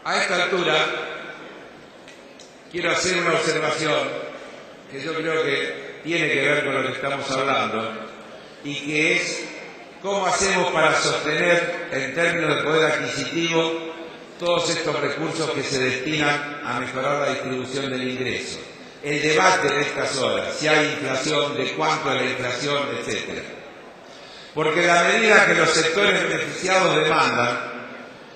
A esta altura quiero hacer una observación que yo creo que tiene que ver con lo que estamos hablando y que es cómo hacemos para sostener en términos de poder adquisitivo todos estos recursos que se destinan a mejorar la distribución del ingreso. El debate de estas horas, si hay inflación, de cuánto es la inflación, etc. Porque a medida que los sectores beneficiados demandan,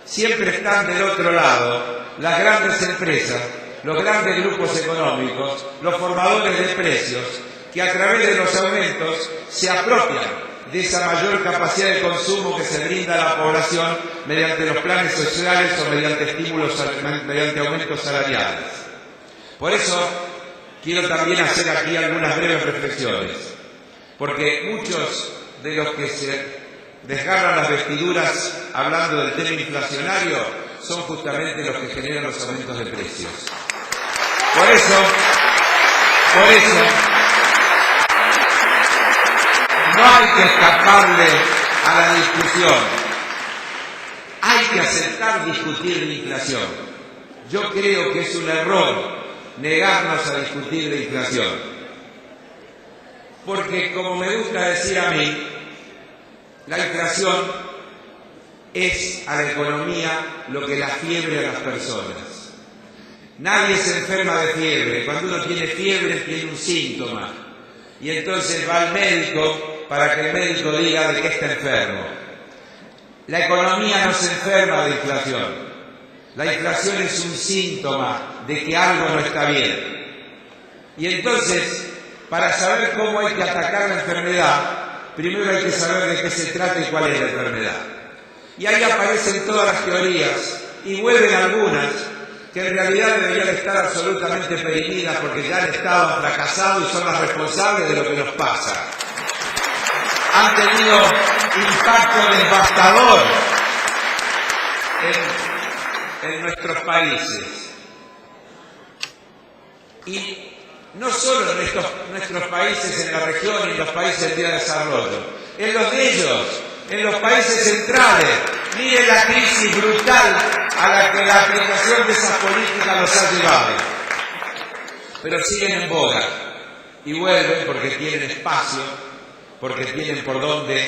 siempre están del otro lado las grandes empresas, los grandes grupos económicos, los formadores de precios, que a través de los aumentos se apropian de esa mayor capacidad de consumo que se brinda a la población mediante los planes sociales o mediante estímulos, mediante aumentos salariales. Por eso quiero también hacer aquí algunas breves reflexiones, porque muchos de los que se desgarran las vestiduras hablando del tema inflacionario son justamente los que generan los aumentos de precios. Por eso, no hay que escaparle a la discusión. Hay que aceptar discutir de inflación. Yo creo que es un error negarnos a discutir de inflación. Porque, como me gusta decir a mí, la inflación es a la economía lo que la fiebre a las personas. Nadie se enferma de fiebre. Cuando uno tiene fiebre tiene un síntoma. Y entonces va al médico para que el médico diga de qué está enfermo. La economía no se enferma de inflación. La inflación es un síntoma de que algo no está bien. Y entonces, para saber cómo hay que atacar la enfermedad, primero hay que saber de qué se trata y cuál es la enfermedad. Y ahí aparecen todas las teorías y vuelven algunas que en realidad deberían estar absolutamente perimidas porque ya han estado fracasados y son las responsables de lo que nos pasa. Han tenido impacto devastador en nuestros países. Y no solo en nuestros países en la región y en los países en vía de desarrollo, en los de ellos, en los países centrales. Miren la crisis brutal a la que la aplicación de esas políticas los ha llevado. Pero siguen en boga y vuelven porque tienen espacio, porque tienen por dónde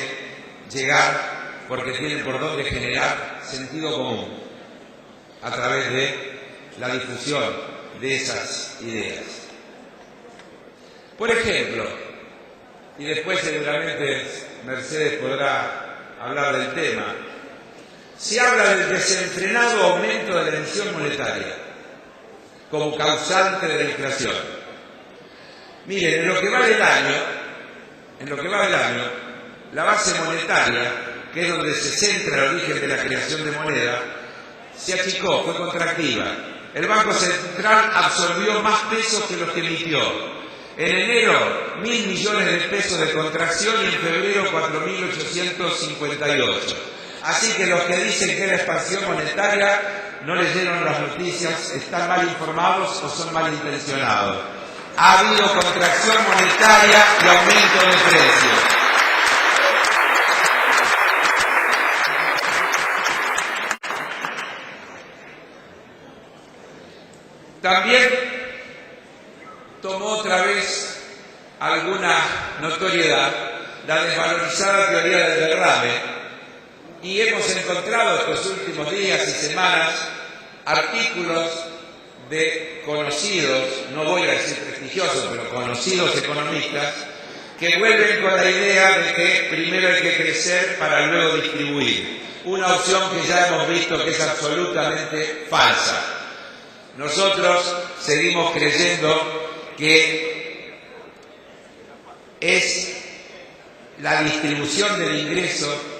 llegar, porque tienen por dónde generar sentido común a través de la difusión de esas ideas. Por ejemplo, y después seguramente Mercedes podrá hablar del tema, se habla del desenfrenado aumento de la emisión monetaria como causante de la inflación. Miren, en lo que va del año, la base monetaria, que es donde se centra el origen de la creación de moneda, se achicó, fue contractiva. El Banco Central absorbió más pesos que los que emitió. En enero, 1.000 millones de pesos de contracción y en febrero 4.858. Así que los que dicen que era expansión monetaria no leyeron las noticias, están mal informados o son malintencionados. Ha habido contracción monetaria y aumento de precios. También tomó otra vez alguna notoriedad la desvalorizada teoría del derrame y hemos encontrado estos últimos días y semanas artículos de conocidos, no voy a decir prestigiosos, pero conocidos economistas que vuelven con la idea de que primero hay que crecer para luego distribuir, una opción que ya hemos visto que es absolutamente falsa. Nosotros seguimos creyendo que es la distribución del ingreso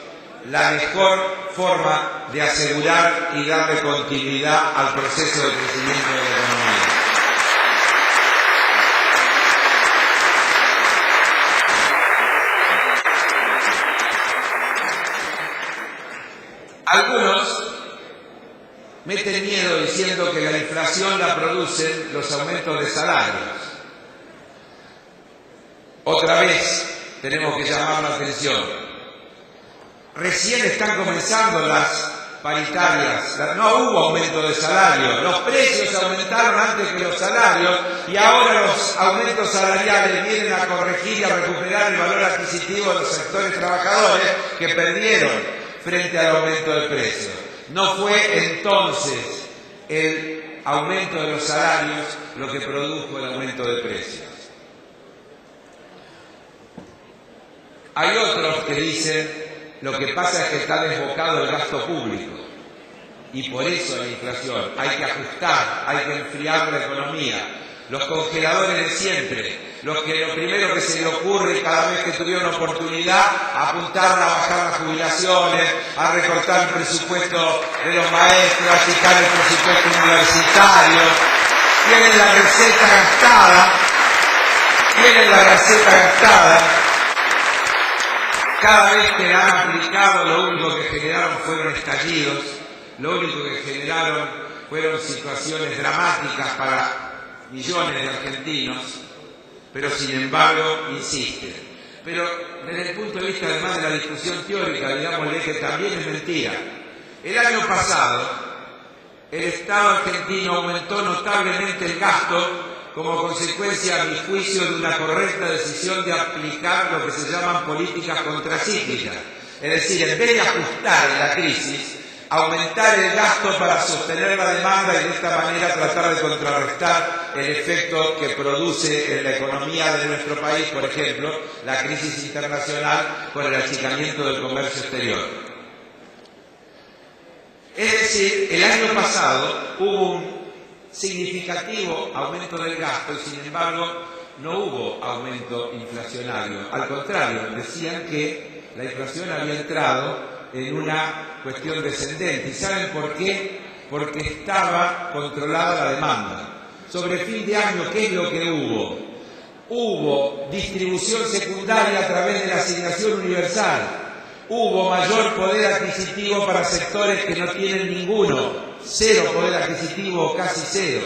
la mejor forma de asegurar y darle continuidad al proceso de crecimiento de la economía. Algunos meten miedo diciendo que la inflación la producen los aumentos de salarios. Otra vez tenemos que llamar la atención. Recién están comenzando las paritarias, no hubo aumento de salario, los precios aumentaron antes que los salarios y ahora los aumentos salariales vienen a corregir y a recuperar el valor adquisitivo de los sectores trabajadores que perdieron frente al aumento de precios. No fue entonces el aumento de los salarios lo que produjo el aumento de precios. Hay otros que dicen lo que pasa es que está desbocado el gasto público y por eso la inflación. Hay que ajustar, hay que enfriar la economía. Los congeladores de siempre, lo primero que se le ocurre cada vez que tuvieron oportunidad, apuntar a bajar las jubilaciones, a recortar el presupuesto de los maestros, a achicar el presupuesto universitario. Tienen la receta gastada. Cada vez que la han aplicado, lo único que generaron fueron estallidos, lo único que generaron fueron situaciones dramáticas para millones de argentinos, pero sin embargo insisten. Pero desde el punto de vista además de la discusión teórica, digámosle que también es mentira. El año pasado, el Estado argentino aumentó notablemente el gasto como consecuencia, a mi juicio, de una correcta decisión de aplicar lo que se llaman políticas contracíclicas. Es decir, en vez de ajustar en la crisis, aumentar el gasto para sostener la demanda y de esta manera tratar de contrarrestar el efecto que produce en la economía de nuestro país, por ejemplo, la crisis internacional con el achicamiento del comercio exterior. Es decir, el año pasado hubo un significativo aumento del gasto y sin embargo no hubo aumento inflacionario. Al contrario, decían que la inflación había entrado en una cuestión descendente. ¿Y saben por qué? Porque estaba controlada la demanda. Sobre fin de año, ¿qué es lo que hubo? Hubo distribución secundaria a través de la asignación universal. Hubo mayor poder adquisitivo para sectores que no tienen ninguno. Cero poder adquisitivo, casi cero.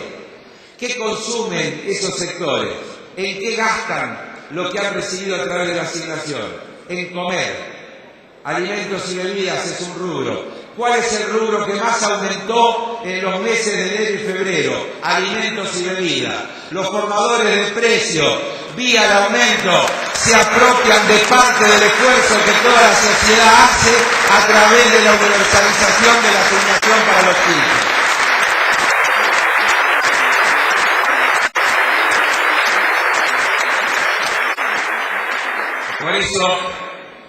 ¿Qué consumen esos sectores? ¿En qué gastan lo que han recibido a través de la asignación? En comer. Alimentos y bebidas es un rubro. ¿Cuál es el rubro que más aumentó en los meses de enero y febrero? Alimentos y bebidas. Los formadores de precios, vía el aumento, se apropian de parte del esfuerzo que toda la sociedad hace a través de la universalización de la asignación para los chicos. Por eso,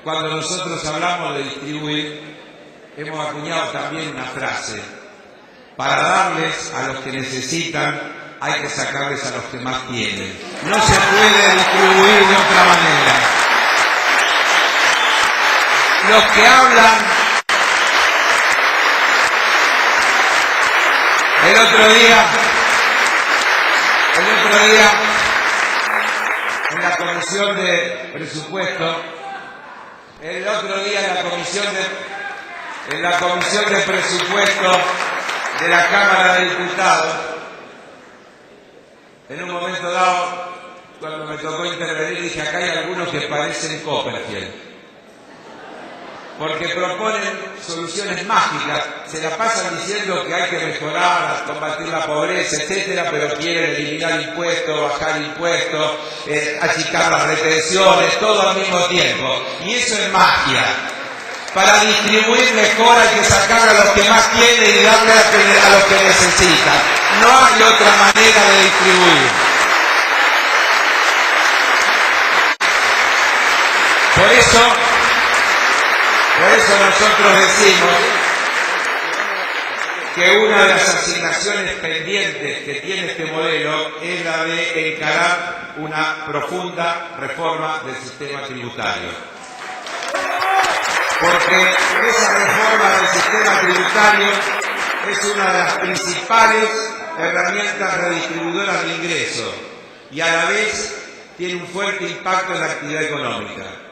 cuando nosotros hablamos de distribuir, hemos acuñado también una frase. Para darles a los que necesitan, hay que sacarles a los que más tienen. No se puede distribuir de otra manera. Los que hablan... El otro día, en la comisión de presupuesto, en la comisión de presupuesto de la Cámara de Diputados, en un momento dado, cuando me tocó intervenir, dije, acá hay algunos que parecen Copperfield, porque proponen soluciones mágicas, se la pasan diciendo que hay que mejorar, combatir la pobreza, etcétera, pero quieren eliminar impuestos, bajar impuestos, achicar las retenciones, todo al mismo tiempo. Y eso es magia. Para distribuir mejor hay que sacar a los que más tienen y darle a los que necesitan. No hay otra manera de distribuir. Por eso nosotros decimos que una de las asignaciones pendientes que tiene este modelo es la de encarar una profunda reforma del sistema tributario. Porque esa reforma del sistema tributario es una de las principales herramientas redistribuidoras de ingresos y a la vez tiene un fuerte impacto en la actividad económica.